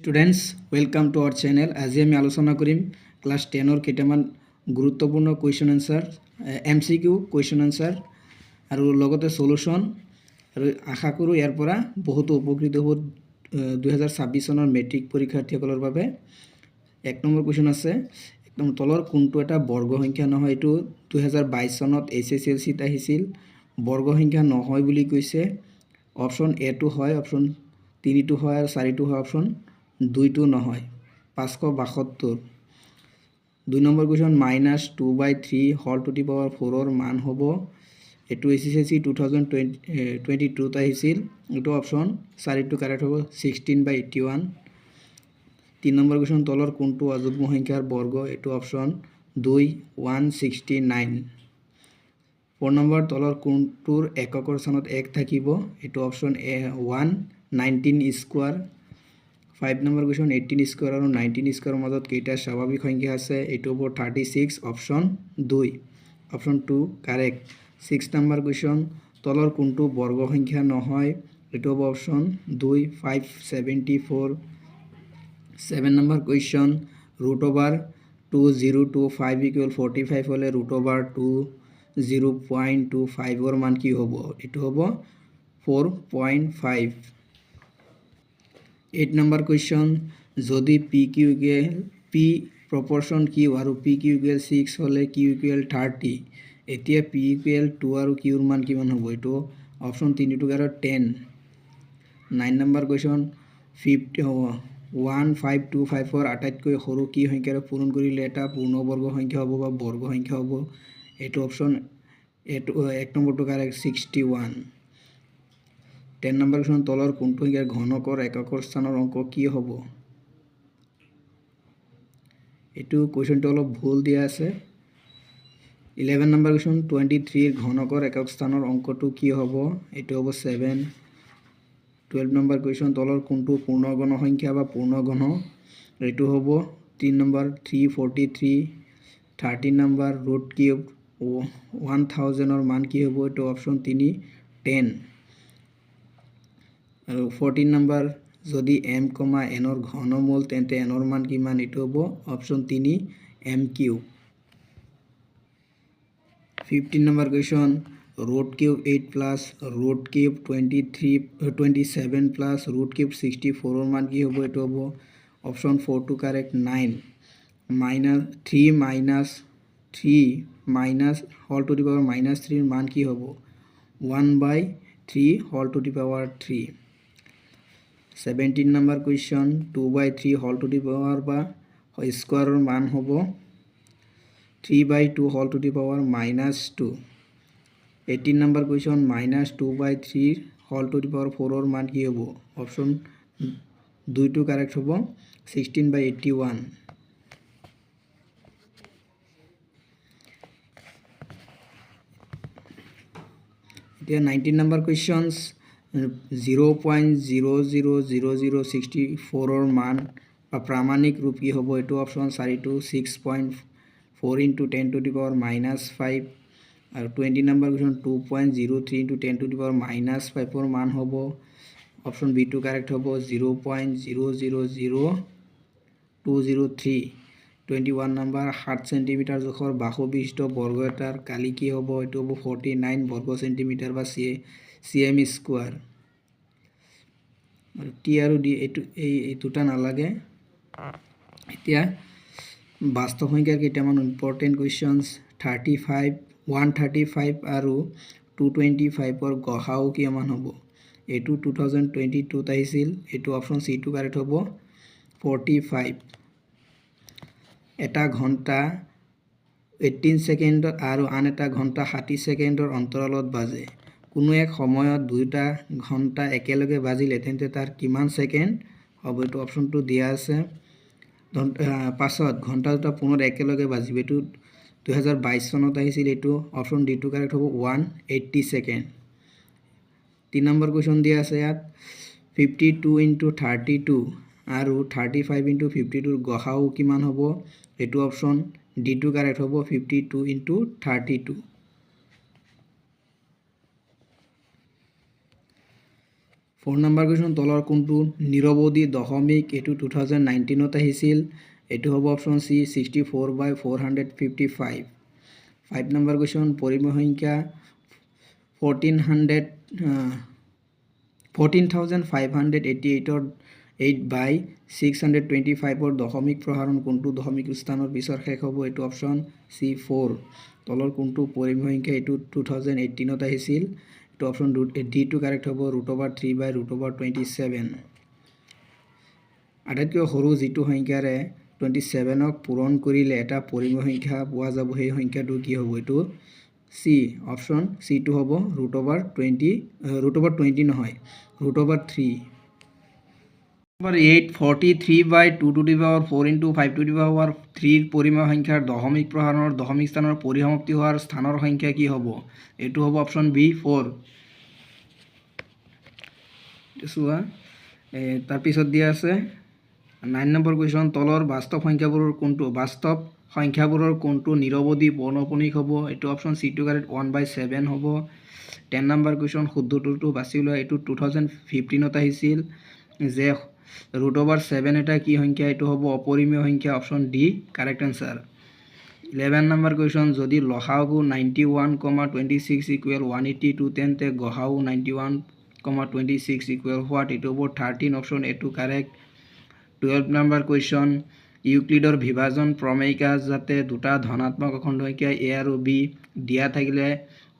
Students welcome to আওয়াৰ channel. আজি আমি আলোচনা কৰিম ক্লাস 10 কেইটামান গুৰুত্বপূৰ্ণ question answer MCQ question answer আৰু লগতে সলিউশন আৰু আশা কৰোঁ ইয়াৰ পৰা বহুত উপকৃত হ'ব 2026 চনৰ মেট্ৰিক পৰীক্ষাৰ্থীসকলৰ বাবে। এক নম্বৰ কুৱেশ্যন আছে, একদম তলৰ কোনটো এটা বৰ্গ সংখ্যা নহয়। এইটো 2022 চনত SSLCত আহিছিল। বৰ্গ সংখ্যা নহয় বুলি কৈছে। অপশ্যন এ টো হয়, অপশ্যন 3 টো হয় আৰু 4 টো হয়, অপশ্যন 2 টো নহয়। 572। 2 number question -2/3 whole to the power 4 ৰ মান হ'ব। এইটো SSLC 2022 আহিছিল। এইটো অপশ্যন 4 টো কাৰেক্ট হ'ব 16/81। 3 নম্বৰ কুৱেশ্যন তলৰ কোনটো অযুগ্ম সংখ্যাৰ বৰ্গ। এইটো অপশ্যন 2 169। 4 নম্বৰ তলৰ কোনটোৰ এককৰ স্থানত 1 থাকিব। এইটো option A 1 19 square. 5 number question 18 square আৰু 19 স্কোয়াৰৰ মাজত কেইটা স্বাভাৱিক সংখ্যা আছে। এইটো হ'ব 36, option 2। Option 2 correct. 6 number question তলৰ কোনটো বৰ্গ সংখ্যা নহয়। এইটো হ'ব অপশ্যন 2 574। 7 নম্বৰ কুৱেশ্যন √2025 = 45 হ'লে √20.25 ৰ মান কি হ'ব। এইটো হ'ব 4.5। 8 নম্বৰ কুৱেশ্যন যদি P proportion Q আৰু PQ = 6 হ'লে Q = 30। এতিয়া P = 2 আৰু Q ৰ মান কিমান হ'ব। এইটো অপশ্যন 3 টো কাৰেক্ট 10। 9 নম্বৰ কুৱেশ্যন 1525 আটাইতকৈ সৰু কি সংখ্যাৰে পূৰণ কৰিলে এটা পূৰ্ণবৰ্গ সংখ্যা হ'ব বা বৰ্গ সংখ্যা হ'ব। এইটো অপশ্যন এইটো 1 নম্বৰটো কাৰেক্ট 61। 10 নম্বৰ কুৱেশ্যন তলৰ কোনটো সংখ্যাৰ ঘনকৰ এককৰ স্থানৰ অংক কি হ'ব। এইটো কুৱেশ্যনটো অলপ ভুল দিয়া আছে। 11 নম্বৰ কুৱেশ্যন 23 ঘনকৰ একক স্থানৰ অংকটো কি হ'ব। এইটো হ'ব 7। 12 নম্বৰ কুৱেশ্যন তলৰ কোনটো পূৰ্ণগণ সংখ্যা বা পূৰ্ণগণ। এইটো হ'ব 3 নম্বৰ 343। 13 নম্বৰ √³ 1000 ৰ মান কি হ'ব। এইটো অপশ্যন 3 10। আৰু 14 নম্বৰ যদি m, n ৰ ঘনমূল তেন্তে n ৰ মান কিমান। এইটো হ'ব option 3 m³। 15 number question √³ 8 plus √³ 27 plus √³ 64 ৰ মান কি হ'ব। এইটো হ'ব অপশ্যন 4 টো correct 9। -3 whole to the power -3 ৰ মান কি হ'ব। 1/3 whole to the power 3। 17 number question 2/3 whole to the power বা স্কোৱাৰৰ মান হ'ব 3/2 whole to the power -2। 18 number question -2/3 whole to the power 4 ৰ মান কি হ'ব। অপশ্যন 2 টো কাৰেক্ট হ'ব 16/81। এতিয়া 19 নম্বৰ কুৱেশ্যনছ 0.000064 ৰ মান বা প্ৰামাণিক ৰূপ কি হ'ব। এইটো অপশ্যন 4 টো 6.4 × 10 টু দি পাৱাৰ -5। আৰু 20 number question 2.03 × 10 two the power -5 ৰ মান হ'ব। অপশ্যন বি টো কাৰেক্ট হ'ব 0.000203। 21 নম্বৰ 7 চেণ্টিমিটাৰ জোখৰ বাহু বিশিষ্ট বৰ্গ এটাৰ কালি কি হ'ব। এইটো হ'ব 49 বৰ্গ চেণ্টিমিটাৰ বা cm স্কোৱাৰ। আৰু টি আৰু ডি এই দুটা নালাগে। এতিয়া বাস্তৱ সংখ্যাৰ কেইটামান ইম্পৰ্টেণ্ট কুৱেশ্যনছ 135 আৰু 225 ৰ গসাউ কিমান হ'ব। এইটো 2022 আহিছিল। এইটো অপশ্যন চি টো কাৰেক্ট হ'ব 45। এটা ঘণ্টা 18 ছেকেণ্ডত আৰু আন এটা ঘণ্টা 60 ছেকেণ্ডৰ অন্তৰালত বাজে। কোনো এক সময়ত দুয়োটা ঘণ্টা একেলগে বাজিলে তেন্তে তাৰ কিমান ছেকেণ্ড হ'ব। এইটো অপশ্যনটো দিয়া আছে। পাছত ঘণ্টা দুটা পুনৰ একেলগে বাজিব। এইটো 2022 চনত আহিছিল। এইটো অপশ্যন ডি টো কাৰেক্ট হ'ব 180 ছেকেণ্ড। 3 নম্বৰ কুৱেশ্যন দিয়া আছে ইয়াত 52 × 32 আৰু 35 × 52 ৰ গসাউ কিমান হ'ব। এইটো অপশ্যন ডি টো কাৰেক্ট হ'ব 52 × 32। 4 নম্বৰ কুৱেশ্যন তলৰ কোনটো নিৰৱধি দশমিক এইটো 2019ত আহিছিল এইটো হ'ব অপশ্যন চি 64/455 5 নম্বৰ কুৱেশ্যন পৰিমেয় সংখ্যা 14,588 8/625 দশমিক প্ৰসাৰণ কোনটো দশমিক স্থানৰ পিছৰ শেষ হ'ব এইটো অপশ্যন চি 4 তলৰ কোনটো পৰিমেয় সংখ্যা এইটো 2018ত আহিছিল এইটো অপশ্যন ডি টু কাৰেক্ট হ'ব √3/√27 আটাইতকৈ সৰু যিটো সংখ্যাৰে 27ক পূৰণ কৰিলে এটা পৰিমেয় সংখ্যা পোৱা যাব সেই সংখ্যাটো কি হ'ব এইটো চি অপশ্যন চি টু হ'ব √20 নহয় √3 Number 8 43/2⁴ into 5⁵ পৰিমেয় সংখ্যাৰ দশমিক প্ৰসাৰণৰ দশমিক স্থানৰ পৰিসমাপ্তি হোৱাৰ স্থানৰ সংখ্যা কি হ'ব এইটো হ'ব অপশ্যন বি 4 চোৱা তাৰপিছত দিয়া আছে 9 নম্বৰ কুৱেশ্যন তলৰ বাস্তৱ সংখ্যাবোৰৰ কোনটো নিৰৱধি পৌনঃপুনিক হ'ব এইটো অপশ্যন চি টু কাৰেক্ট 1/7 হ'ব 10 নম্বৰ কুৱেশ্যন শুদ্ধটোতো বাছি লোৱা এইটো 2015ত আহিছিল যে √7 এটা কি সংখ্যা এইটো হ'ব অপৰিমেয় সংখ্যা option D correct answer 11 number question যদি লসাগু 91,26 = 182 তেন্তে গসাগু 91,26 = হোৱাট এইটো হ'ব 13 option A to correct 12 number question ইউক্লিডৰ বিভাজন প্ৰমেয়িকা যাতে দুটা ধনাত্মক অখণ্ড সংখ্যা এ আৰু বি দিয়া থাকিলে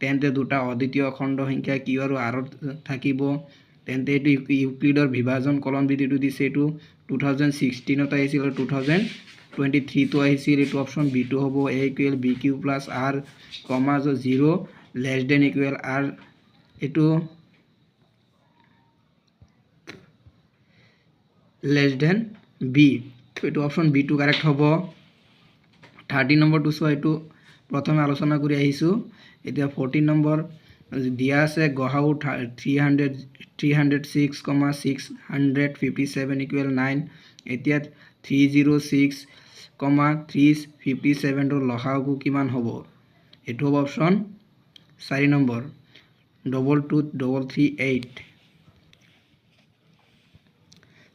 তেন্তে দুটা অদ্বিতীয় অখণ্ড সংখ্যা কিউ আৰু আৰত থাকিব তেন্তে এইটো ইউক্লিডৰ বিভাজন কলন বিধিটো দিছে এইটো 2016ত আহিছিল আৰু 2023তো আহিছিল এইটো অপশ্যন বি টু হ'ব a = bq + r, 0 <= r এইটো b এইটো অপশ্যন বি টু কাৰেক্ট হ'ব 13 নম্বৰটো চোৱা এইটো প্ৰথমে আলোচনা কৰি আহিছোঁ এতিয়া 14 নম্বৰ দিয়া আছে গসাগু 306,657 = 9 এতিয়া 306,357 লসাগু কিমান হ'ব এইটো হ'ব অপশ্যন 4 নম্বৰ 22,338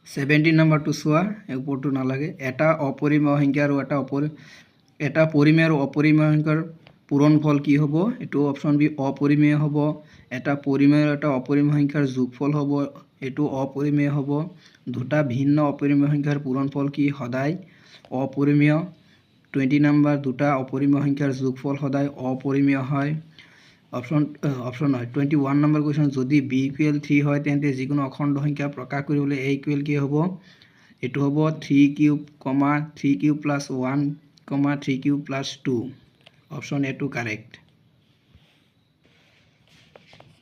17 নম্বৰটো চোৱা ওপৰটো নালাগে এটা অপৰিমেয় সংখ্যা আৰু এটা পৰিমেয় আৰু অপৰিমেয় সংখ্যাৰ পূৰণফল কি হ'ব এইটো অপশ্যন বি অপৰিমেয় হ'ব এটা পৰিমেয় আৰু এটা অপৰিমেয় সংখ্যাৰ যোগফল হ'ব এইটো অপৰিমেয় হ'ব দুটা ভিন্ন অপৰিমেয় সংখ্যাৰ পূৰণফল কি সদায় অপৰিমেয় 20 নম্বৰ দুটা অপৰিমেয় সংখ্যাৰ যোগফল সদায় অপৰিমেয় হয় অপশ্যন হয় 21 নম্বৰ কুৱেশ্যন যদি বি = 3 হয় তেন্তে যিকোনো অখণ্ড সংখ্যা প্ৰকাশ কৰিবলৈ a = কি হ'ব এইটো হ'ব 3³ + 1, 3³ + 2 option A to correct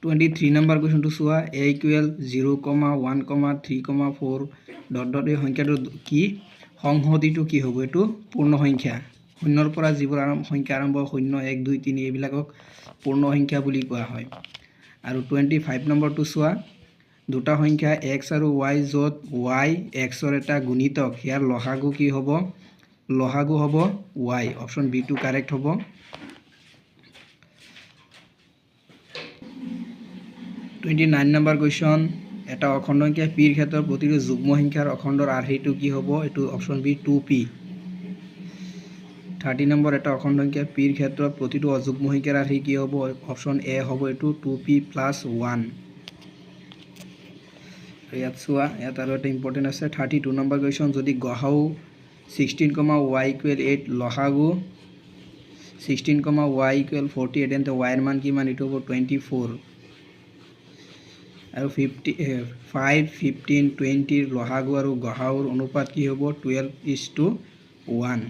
23 number কুৱেশ্যনটো চোৱা a = 0, 1, 3, 4 ... এই সংখ্যাটো কি সংহতিটো কি হ'ব এইটো পূৰ্ণ সংখ্যা শূন্যৰ পৰা যিবোৰ সংখ্যা আৰম্ভ 0, 1, 2, 3 এইবিলাকক পূৰ্ণ সংখ্যা বুলি কোৱা হয় আৰু 25 নম্বৰটো চোৱা দুটা সংখ্যা x আৰু y য'ত y x ৰ এটা গুণিতক ইয়াৰ লসাগু কি হ'ব লসাগু হ'ব y অপশ্যন বি টু কাৰেক্ট হ'ব 29 নম্বৰ কুৱেশ্যন এটা অখণ্ড সংখ্যা p ৰ ক্ষেত্ৰত প্ৰতিটো যুগ্ম সংখ্যাৰ অখণ্ডৰ আৰ্হিটো কি হ'ব এইটো অপশ্যন বি 2p 30 নম্বৰ এটা অখণ্ড সংখ্যা p ৰ ক্ষেত্ৰত প্ৰতিটো অযুগ্ম সংখ্যাৰ আৰ্হি কি হ'ব অপশ্যন এ হ'ব এইটো 2p + 1 ইয়াত চোৱা ইয়াত আৰু এটা ইম্পৰ্টেণ্ট আছে 32 নম্বৰ কুৱেশ্যন যদি গসাগু 16, y = 8 লসাগু 16, y = 48 তেন্তে y এর মান কিমান এইটো হ'ব 24 আৰু 5, 15, 20 লসাগু আৰু গসাগুৰ অনুপাত কি হ'ব 12:1